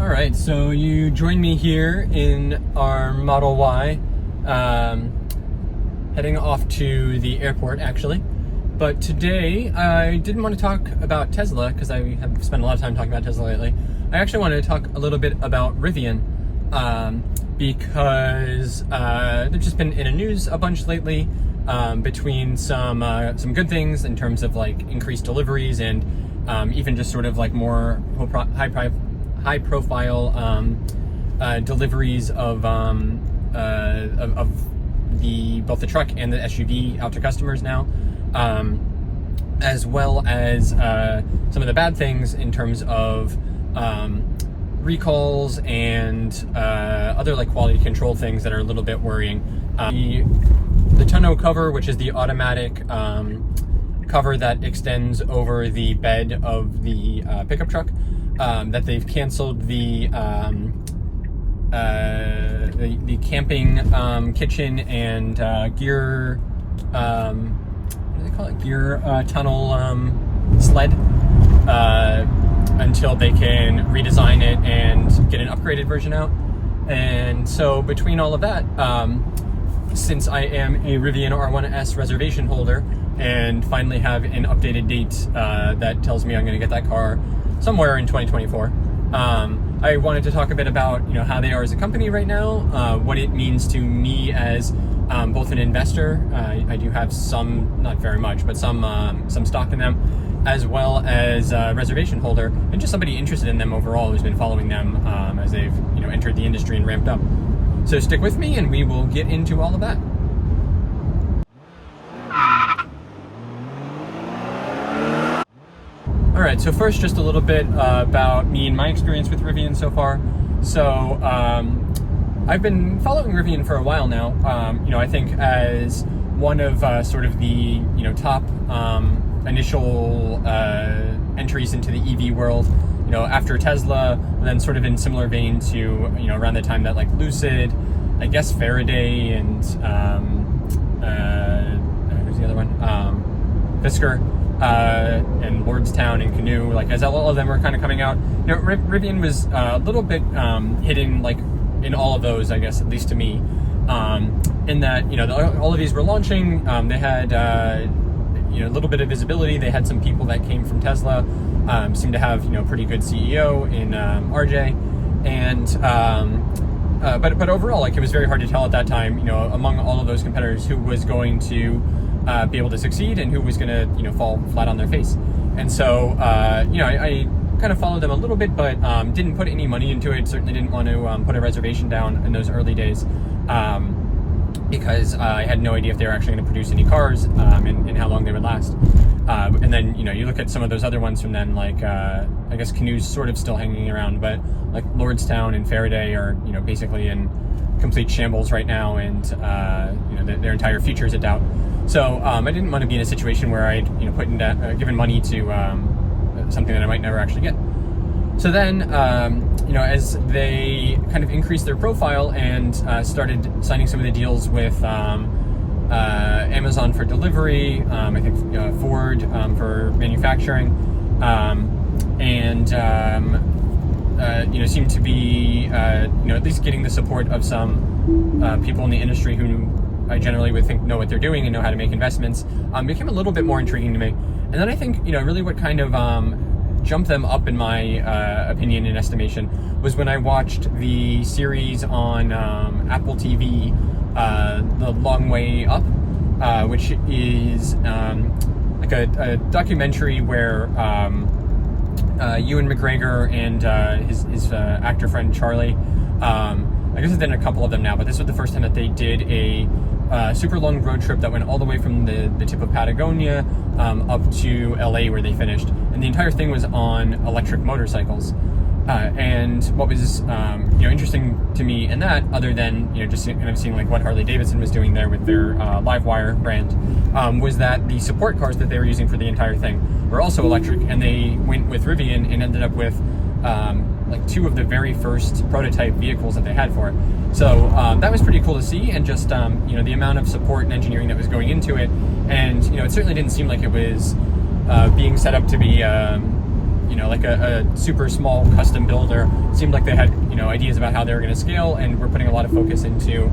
All right, so you join me here in our Model Y, heading off to the airport actually. But today I didn't want to talk about Tesla because I have spent a lot of time talking about Tesla lately. I actually wanted to talk a little bit about Rivian because they've just been in the news a bunch lately between some good things in terms of like increased deliveries and even just sort of like more high profile deliveries of both the truck and the SUV out to customers now, as well as some of the bad things in terms of recalls and other like quality control things that are a little bit worrying. The tonneau cover, which is the automatic cover that extends over the bed of the pickup truck, that they've canceled the camping kitchen and gear, what do they call it? Gear tunnel sled, until they can redesign it and get an upgraded version out. And so between all of that, since I am a Rivian R1S reservation holder and finally have an updated date that tells me I'm going to get that car somewhere in 2024, I wanted to talk a bit about how they are as a company right now, what it means to me as both an investor. I do have some, not very much, but some stock in them, as well as a reservation holder and just somebody interested in them overall who's been following them as they've entered the industry and ramped up. So stick with me and we will get into all of that. All right, so first just a little bit about me and my experience with Rivian so far. So I've been following Rivian for a while now. I think as one of sort of the top initial entries into the EV world, after Tesla, and then sort of in similar vein to around the time that like Lucid, I guess Faraday, and who's the other one? Fisker, and Lordstown and Canoe, like as all of them were kind of coming out. Rivian was a little bit hidden, like in all of those, I guess, at least to me, in that all of these were launching. They had a little bit of visibility. They had some people that came from Tesla, seemed to have pretty good CEO in RJ, and but overall, like it was very hard to tell at that time, among all of those competitors, who was going to be able to succeed and who was going to fall flat on their face. And so I kind of followed them a little bit, but didn't put any money into it. Certainly didn't want to put a reservation down in those early days, because I had no idea if they were actually going to produce any cars, and how long they would last. And then you look at some of those other ones from then, like I guess Canoe's sort of still hanging around, but like Lordstown and Faraday are basically in complete shambles right now, and their entire future is a doubt. So I didn't want to be in a situation where I'd given money to something that I might never actually get. So then as they kind of increased their profile and started signing some of the deals with Amazon for delivery, I think Ford for manufacturing, and seemed to be at least getting the support of some people in the industry who I generally would think know what they're doing and know how to make investments, became a little bit more intriguing to me. And then I think really what kind of jumped them up in my opinion and estimation was when I watched the series on Apple TV, The Long Way Up, which is like a documentary where Ewan McGregor and his actor friend Charlie, I guess it's been a couple of them now, but this was the first time that they did a super long road trip that went all the way from the tip of Patagonia up to LA, where they finished. And the entire thing was on electric motorcycles. And what was interesting to me in that, other than just kind of seeing like what Harley Davidson was doing there with their Livewire brand, was that the support cars that they were using for the entire thing were also electric, and they went with Rivian and ended up with like two of the very first prototype vehicles that they had for it. So that was pretty cool to see, and just the amount of support and engineering that was going into it. And it certainly didn't seem like it was being set up to be like a super small custom builder. Seemed like they had, ideas about how they were going to scale, and we're putting a lot of focus into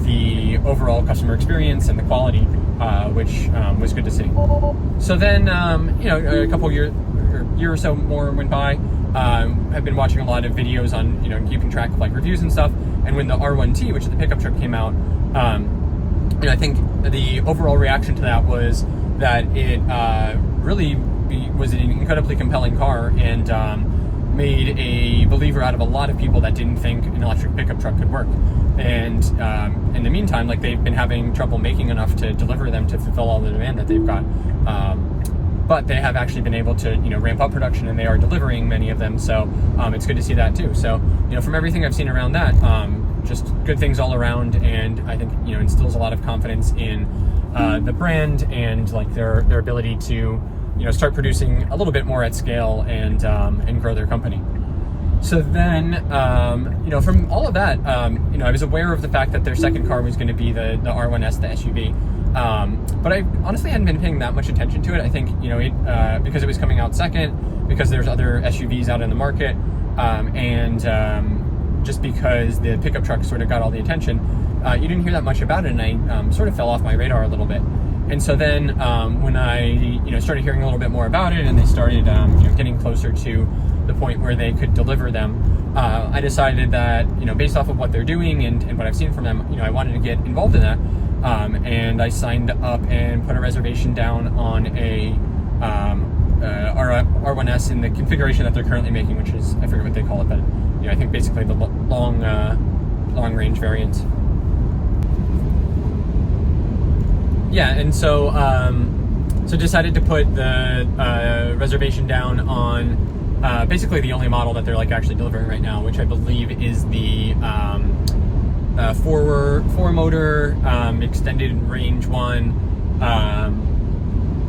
the overall customer experience and the quality, which was good to see. So then, a couple year or so more went by. I've been watching a lot of videos on, keeping track of like reviews and stuff. And when the R1T, which is the pickup truck, came out, I think the overall reaction to that was that it really was an incredibly compelling car, and made a believer out of a lot of people that didn't think an electric pickup truck could work. And in the meantime, like, they've been having trouble making enough to deliver them to fulfill all the demand that they've got. But they have actually been able to, ramp up production, and they are delivering many of them. So it's good to see that too. So, from everything I've seen around that, just good things all around. And I think, instills a lot of confidence in the brand and like their ability to, start producing a little bit more at scale and grow their company. So then, from all of that, I was aware of the fact that their second car was going to be the R1S, the SUV. But I honestly hadn't been paying that much attention to it. I think, because it was coming out second, because there's other SUVs out in the market, and just because the pickup truck sort of got all the attention, you didn't hear that much about it, and I sort of fell off my radar a little bit. And so then when I started hearing a little bit more about it, and they started getting closer to the point where they could deliver them, I decided that based off of what they're doing and what I've seen from them, I wanted to get involved in that. And I signed up and put a reservation down on a R1S in the configuration that they're currently making, which is, I forget what they call it, but I think basically the long range variant. Yeah, and so decided to put the reservation down on basically the only model that they're like actually delivering right now, which I believe is the four motor extended range one,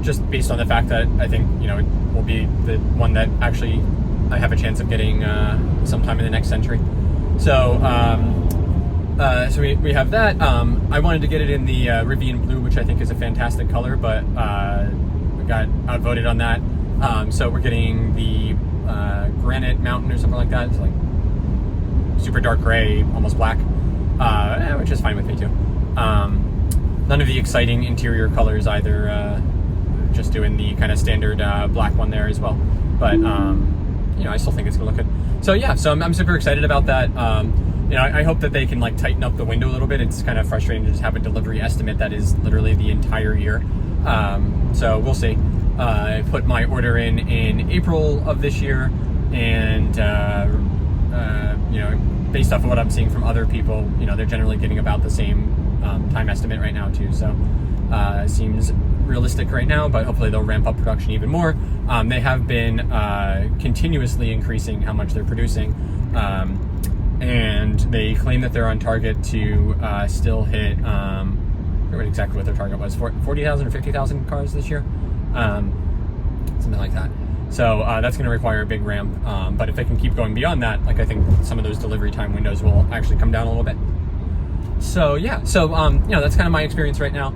just based on the fact that I think it will be the one that actually I have a chance of getting sometime in the next century. So so we have that. I wanted to get it in the Rivian blue, which I think is a fantastic color, but we got outvoted on that. So we're getting the Granite Mountain or something like that. It's like super dark gray, almost black, which is fine with me too. None of the exciting interior colors either. Just doing the kind of standard black one there as well. But I still think it's gonna look good. So yeah, so I'm super excited about that. I hope that they can like tighten up the window a little bit. It's kind of frustrating to just have a delivery estimate that is literally the entire year. So we'll see. I put my order in April of this year, and based off of what I'm seeing from other people, they're generally getting about the same time estimate right now too. So seems realistic right now, but hopefully they'll ramp up production even more. They have been continuously increasing how much they're producing, and they claim that they're on target to still hit, I forget exactly what their target was, 40,000 or 50,000 cars this year, something like that. So that's going to require a big ramp, but if they can keep going beyond that, like, I think some of those delivery time windows will actually come down a little bit. So yeah, so that's kind of my experience right now.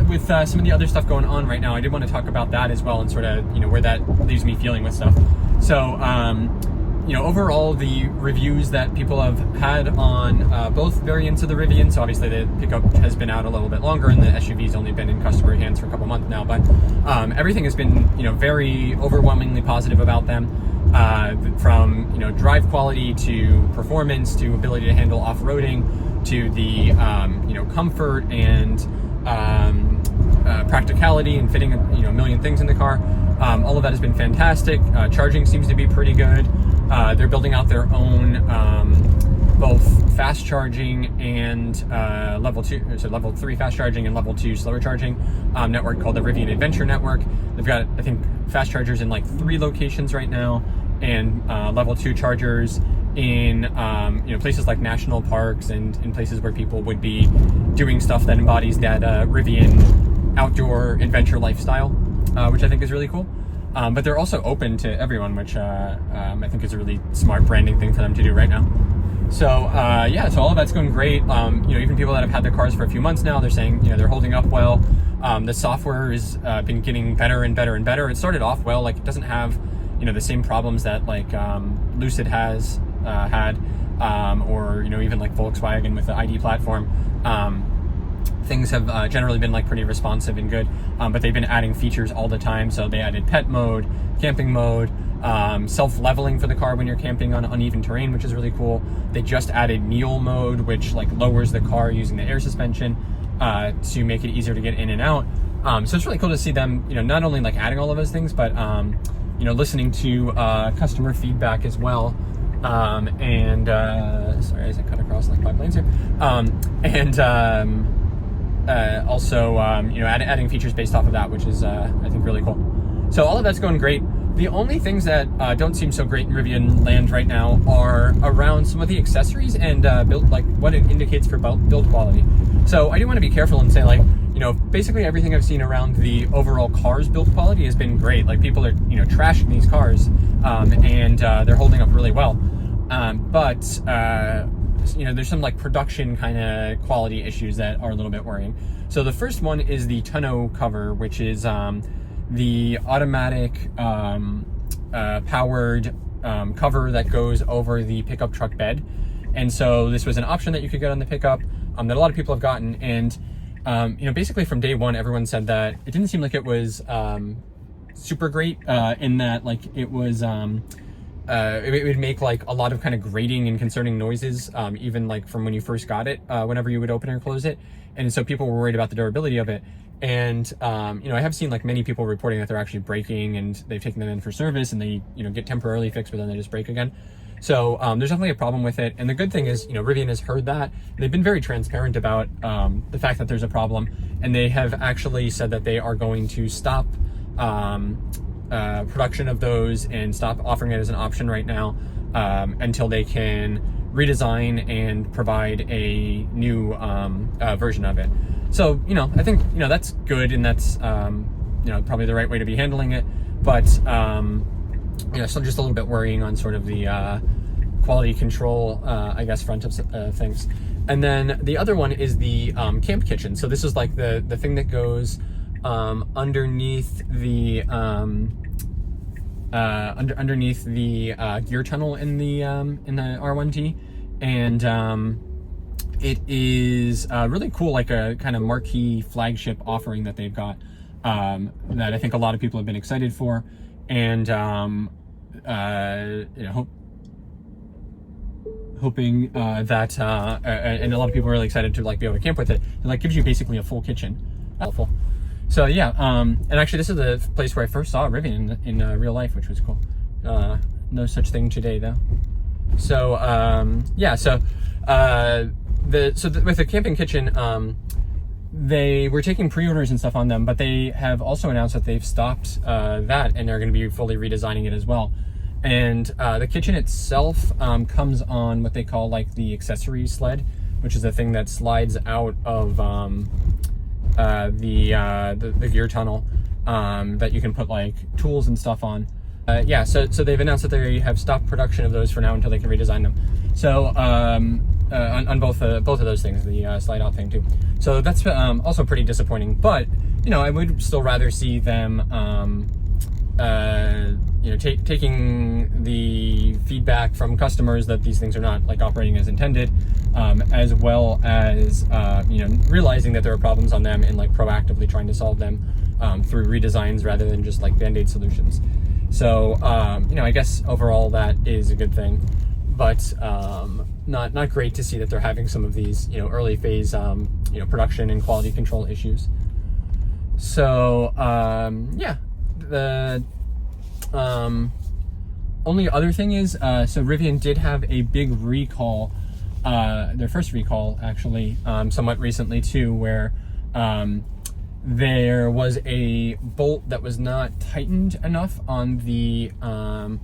With some of the other stuff going on right now, I did want to talk about that as well, and sort of where that leaves me feeling with stuff. So overall, the reviews that people have had on both variants of the Rivian, so obviously the pickup has been out a little bit longer, and the SUV's only been in customer hands for a couple months now, but everything has been very overwhelmingly positive about them. From drive quality to performance to ability to handle off-roading to the comfort and practicality and fitting a million things in the car. All of that has been fantastic. Charging seems to be pretty good. They're building out their own both fast charging and level 3 fast charging and level 2 slower charging network called the Rivian Adventure Network. They've got, I think, fast chargers in like 3 locations right now, and level 2 chargers in places like national parks and in places where people would be doing stuff that embodies that Rivian outdoor adventure lifestyle, which I think is really cool. But they're also open to everyone, which I think is a really smart branding thing for them to do right now. So so all of that's going great. Even people that have had their cars for a few months now, they're saying they're holding up well. The software has been getting better and better and better. It started off well, like it doesn't have, you know, the same problems that like Lucid has had, or, you know, even like Volkswagen with the ID platform. Things have generally been like pretty responsive and good, but they've been adding features all the time. So they added pet mode, camping mode, self-leveling for the car when you're camping on uneven terrain, which is really cool. They just added mule mode, which like lowers the car using the air suspension to make it easier to get in and out. So it's really cool to see them, you know, not only like adding all of those things, but you know, listening to customer feedback as well. Sorry, as I cut across like 5 lanes here. Also, you know, adding features based off of that, which is, I think, really cool. So all of that's going great. The only things that don't seem so great in Rivian land right now are around some of the accessories and build, like what it indicates for build quality. So I do want to be careful and say, like, you know, basically everything I've seen around the overall car's build quality has been great. Like people are, you know, trashing these cars, and they're holding up really well. But you know, there's some like production kind of quality issues that are a little bit worrying. So the first one is the tonneau cover, which is the automatic powered cover that goes over the pickup truck bed. And so this was an option that you could get on the pickup that a lot of people have gotten. And you know, basically from day one, everyone said that it didn't seem like it was super great in that like it was it would make like a lot of kind of grating and concerning noises, even like from when you first got it, whenever you would open or close it. And so people were worried about the durability of it. And, you know, I have seen like many people reporting that they're actually breaking and they've taken them in for service and they, you know, get temporarily fixed, but then they just break again. So there's definitely a problem with it. And the good thing is, you know, Rivian has heard that. They've been very transparent about the fact that there's a problem. And they have actually said that they are going to stop production of those and stop offering it as an option right now until they can redesign and provide a new version of it. So, you know, I think, you know, that's good and that's, you know, probably the right way to be handling it. But, you know, still just a little bit worrying on sort of the quality control, I guess, front of things. And then the other one is the camp kitchen. So this is like the thing that goes underneath the underneath the gear tunnel in the R1T, and it is really cool, like a kind of marquee flagship offering that they've got that I think a lot of people have been excited for, and you know, hoping that and a lot of people are really excited to like be able to camp with it. It like gives you basically a full kitchen. Helpful. So yeah, and actually this is the place where I first saw Rivian in real life, which was cool. No such thing today though. So yeah, so with the camping kitchen, they were taking pre-orders and stuff on them, but they have also announced that they've stopped that and they're going to be fully redesigning it as well. And the kitchen itself comes on what they call like the accessory sled, which is the thing that slides out of the gear tunnel that you can put like tools and stuff on. Yeah, so they've announced that they have stopped production of those for now until they can redesign them. So on both of those things, the slide out thing too. So that's also pretty disappointing. But you know, I would still rather see them you know, taking the feedback from customers that these things are not like operating as intended, as well as you know, realizing that there are problems on them and like proactively trying to solve them through redesigns rather than just like band-aid solutions. So you know, I guess overall that is a good thing, but not great to see that they're having some of these, you know, early phase you know, production and quality control issues. So yeah, the only other thing is, so Rivian did have a big recall, their first recall actually, somewhat recently too, where there was a bolt that was not tightened enough on the, I'm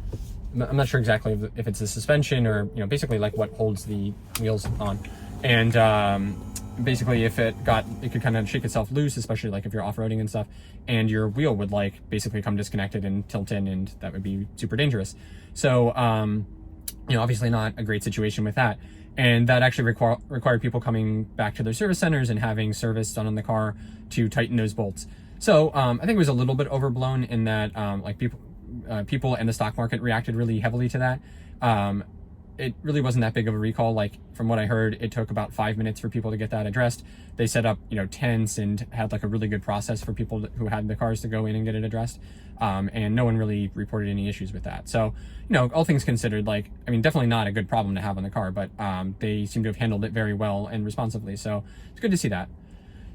not sure exactly if it's the suspension or, you know, basically like what holds the wheels on. And basically if it could kind of shake itself loose, especially like if you're off-roading and stuff, and your wheel would like basically come disconnected and tilt in, and that would be super dangerous. So, you know, obviously not a great situation with that. And that actually required people coming back to their service centers and having service done on the car to tighten those bolts. So I think it was a little bit overblown in that like people and the stock market reacted really heavily to that. It really wasn't that big of a recall. Like from what I heard, it took about 5 minutes for people to get that addressed. They set up, tents and had like a really good process for people who had the cars to go in and get it addressed. And no one really reported any issues with that. So, all things considered, like, I mean, definitely not a good problem to have on the car, but they seem to have handled it very well and responsibly. So it's good to see that.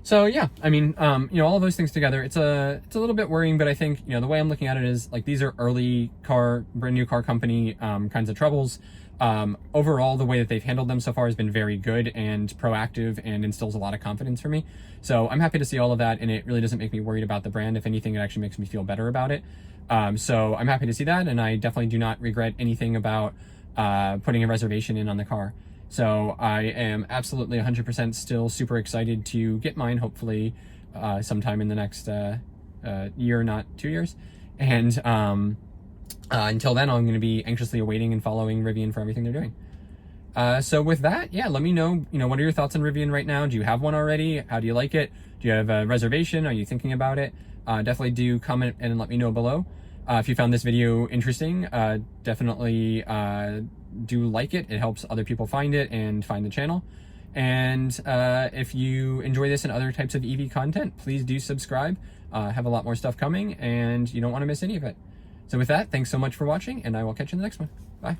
So yeah, I mean, all of those things together, it's a little bit worrying, but I think, the way I'm looking at it is like, these are brand new car company kinds of troubles. Overall, the way that they've handled them so far has been very good and proactive and instills a lot of confidence for me. So I'm happy to see all of that, and it really doesn't make me worried about the brand. If anything, it actually makes me feel better about it. So I'm happy to see that, and I definitely do not regret anything about putting a reservation in on the car. So I am absolutely 100% still super excited to get mine, hopefully sometime in the next year, not 2 years. And until then, I'm going to be anxiously awaiting and following Rivian for everything they're doing. So with that, yeah, let me know, what are your thoughts on Rivian right now? Do you have one already? How do you like it? Do you have a reservation? Are you thinking about it? Definitely do comment and let me know below. If you found this video interesting, definitely do like it. It helps other people find it and find the channel. And if you enjoy this and other types of EV content, please do subscribe. Have a lot more stuff coming, and you don't want to miss any of it. So with that, thanks so much for watching, and I will catch you in the next one. Bye.